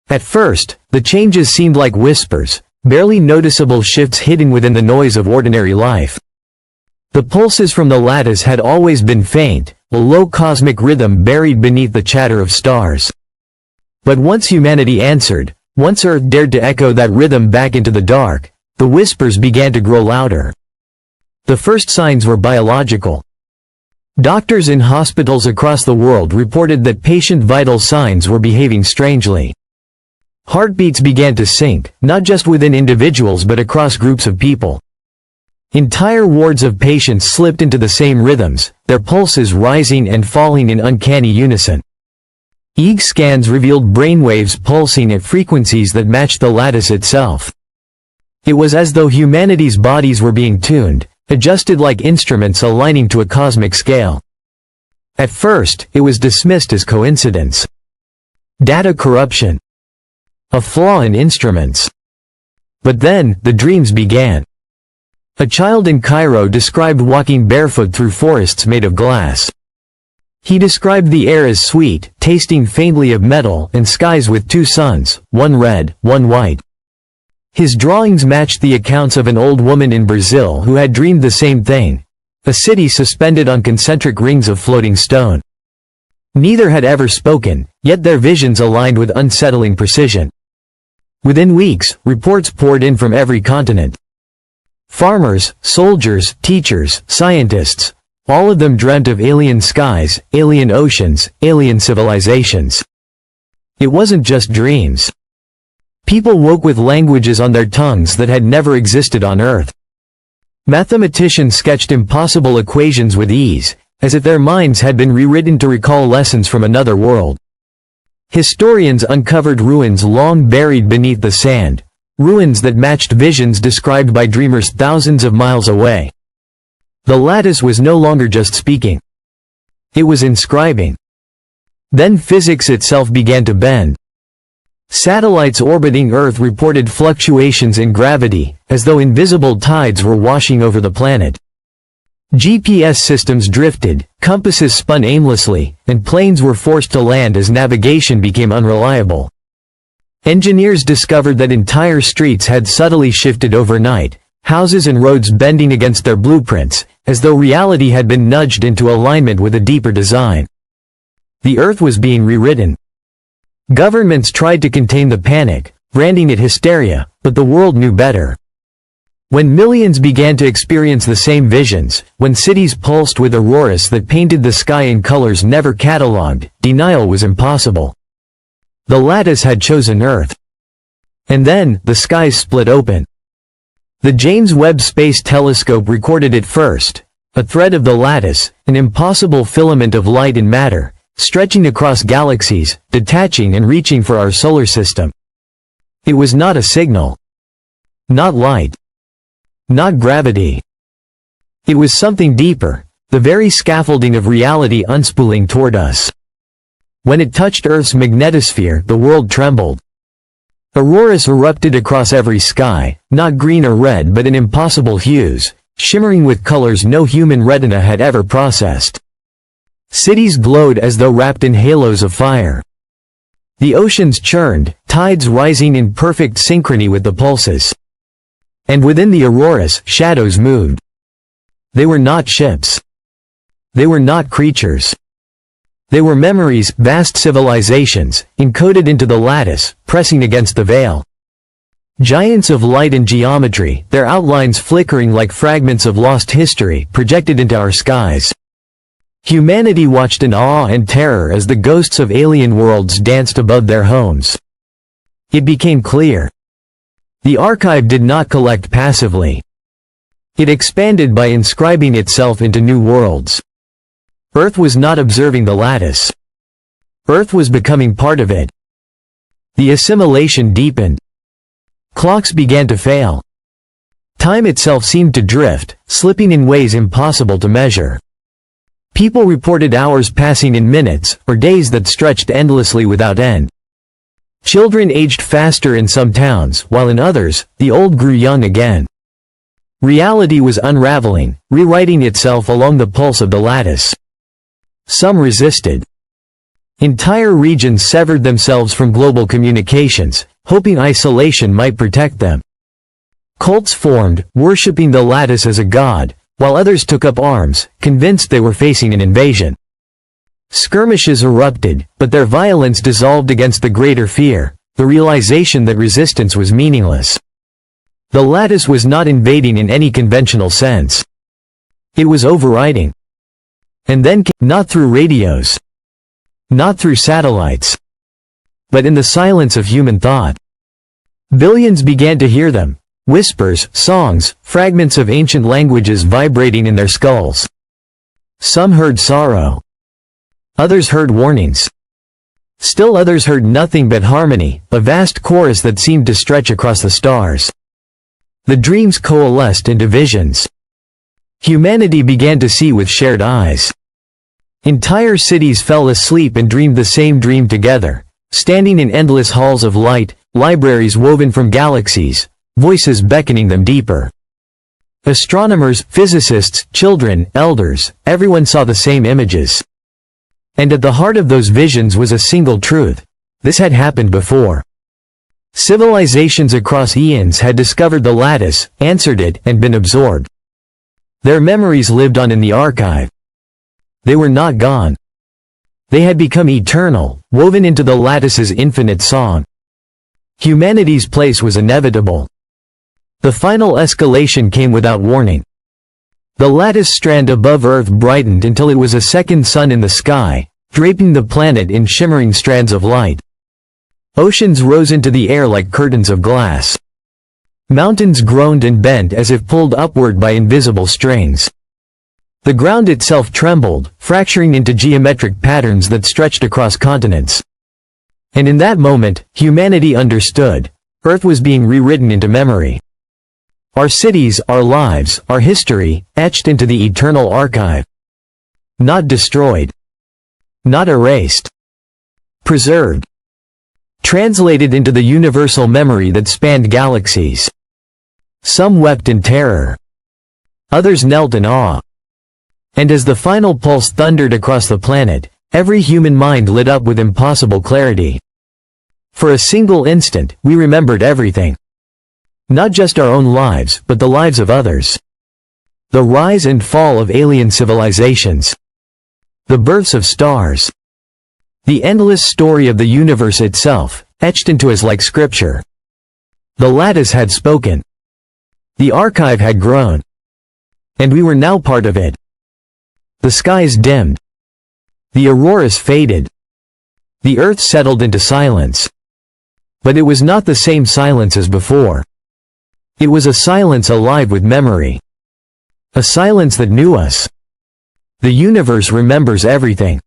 At first, the changes seemed like whispers, barely noticeable shifts hidden within the noise of ordinary life. The pulses from the lattice had always been faint, a low cosmic rhythm buried beneath the chatter of stars. But once humanity answered, once Earth dared to echo that rhythm back into the dark, the whispers began to grow louder. The first signs were biological. Doctors in hospitals across the world reported that patient vital signs were behaving strangely. Heartbeats began to sync, not just within individuals but across groups of people. Entire wards of patients slipped into the same rhythms, their pulses rising and falling in uncanny unison. EEG scans revealed brainwaves pulsing at frequencies that matched the lattice itself. It was as though humanity's bodies were being tuned, adjusted like instruments aligning to a cosmic scale. At first, it was dismissed as coincidence. Data corruption. A flaw in instruments. But then, the dreams began. A child in Cairo described walking barefoot through forests made of glass. He described the air as sweet, tasting faintly of metal, and skies with two suns, one red, one white. His drawings matched the accounts of an old woman in Brazil who had dreamed the same thing, a city suspended on concentric rings of floating stone. Neither had ever spoken, yet their visions aligned with unsettling precision. Within weeks, reports poured in from every continent. Farmers, soldiers, teachers, scientists, all of them dreamt of alien skies, alien oceans, alien civilizations. It wasn't just dreams. People woke with languages on their tongues that had never existed on Earth. Mathematicians sketched impossible equations with ease, as if their minds had been rewritten to recall lessons from another world. Historians uncovered ruins long buried beneath the sand, ruins that matched visions described by dreamers thousands of miles away. The lattice was no longer just speaking. It was inscribing. Then physics itself began to bend. Satellites orbiting Earth reported fluctuations in gravity, as though invisible tides were washing over the planet. GPS systems drifted, compasses spun aimlessly, and planes were forced to land as navigation became unreliable. Engineers discovered that entire streets had subtly shifted overnight, houses and roads bending against their blueprints, as though reality had been nudged into alignment with a deeper design. The Earth was being rewritten. Governments tried to contain the panic, branding it hysteria, but the world knew better. When millions began to experience the same visions, when cities pulsed with auroras that painted the sky in colors never catalogued, denial was impossible. The lattice had chosen Earth. And then, the skies split open. The James Webb Space Telescope recorded it first, a thread of the lattice, an impossible filament of light and matter, stretching across galaxies, detaching and reaching for our solar system. It was not a signal. Not light. Not gravity. It was something deeper, the very scaffolding of reality unspooling toward us. When it touched Earth's magnetosphere, the world trembled. Auroras erupted across every sky, not green or red but in impossible hues, shimmering with colors no human retina had ever processed. Cities glowed as though wrapped in halos of fire. The oceans churned, tides rising in perfect synchrony with the pulses. And within the auroras, shadows moved. They were not ships. They were not creatures. They were memories, vast civilizations, encoded into the lattice, pressing against the veil. Giants of light and geometry, their outlines flickering like fragments of lost history, projected into our skies. Humanity watched in awe and terror as the ghosts of alien worlds danced above their homes. It became clear. The archive did not collect passively. It expanded by inscribing itself into new worlds. Earth was not observing the lattice. Earth was becoming part of it. The assimilation deepened. Clocks began to fail. Time itself seemed to drift, slipping in ways impossible to measure. People reported hours passing in minutes, or days that stretched endlessly without end. Children aged faster in some towns, while in others, the old grew young again. Reality was unraveling, rewriting itself along the pulse of the lattice. Some resisted. Entire regions severed themselves from global communications, hoping isolation might protect them. Cults formed, worshipping the lattice as a god, while others took up arms, convinced they were facing an invasion. Skirmishes erupted, but their violence dissolved against the greater fear, the realization that resistance was meaningless. The lattice was not invading in any conventional sense. It was overriding. And then not through radios. Not through satellites. But in the silence of human thought. Billions began to hear them. Whispers, songs, fragments of ancient languages vibrating in their skulls. Some heard sorrow. Others heard warnings. Still others heard nothing but harmony, a vast chorus that seemed to stretch across the stars. The dreams coalesced into visions. Humanity began to see with shared eyes. Entire cities fell asleep and dreamed the same dream together, standing in endless halls of light, libraries woven from galaxies, voices beckoning them deeper. Astronomers, physicists, children, elders, everyone saw the same images. And at the heart of those visions was a single truth. This had happened before. Civilizations across eons had discovered the lattice, answered it, and been absorbed. Their memories lived on in the archive. They were not gone. They had become eternal, woven into the lattice's infinite song. Humanity's place was inevitable. The final escalation came without warning. The lattice strand above Earth brightened until it was a second sun in the sky, draping the planet in shimmering strands of light. Oceans rose into the air like curtains of glass. Mountains groaned and bent as if pulled upward by invisible strings. The ground itself trembled, fracturing into geometric patterns that stretched across continents. And in that moment, humanity understood. Earth was being rewritten into memory. Our cities, our lives, our history, etched into the eternal archive. Not destroyed. Not erased. Preserved. Translated into the universal memory that spanned galaxies. Some wept in terror. Others knelt in awe. And as the final pulse thundered across the planet, every human mind lit up with impossible clarity. For a single instant, we remembered everything. Not just our own lives, but the lives of others. The rise and fall of alien civilizations. The births of stars. The endless story of the universe itself, etched into us like scripture. The lattice had spoken. The archive had grown. And we were now part of it. The skies dimmed. The auroras faded. The earth settled into silence. But it was not the same silence as before. It was a silence alive with memory. A silence that knew us. The universe remembers everything.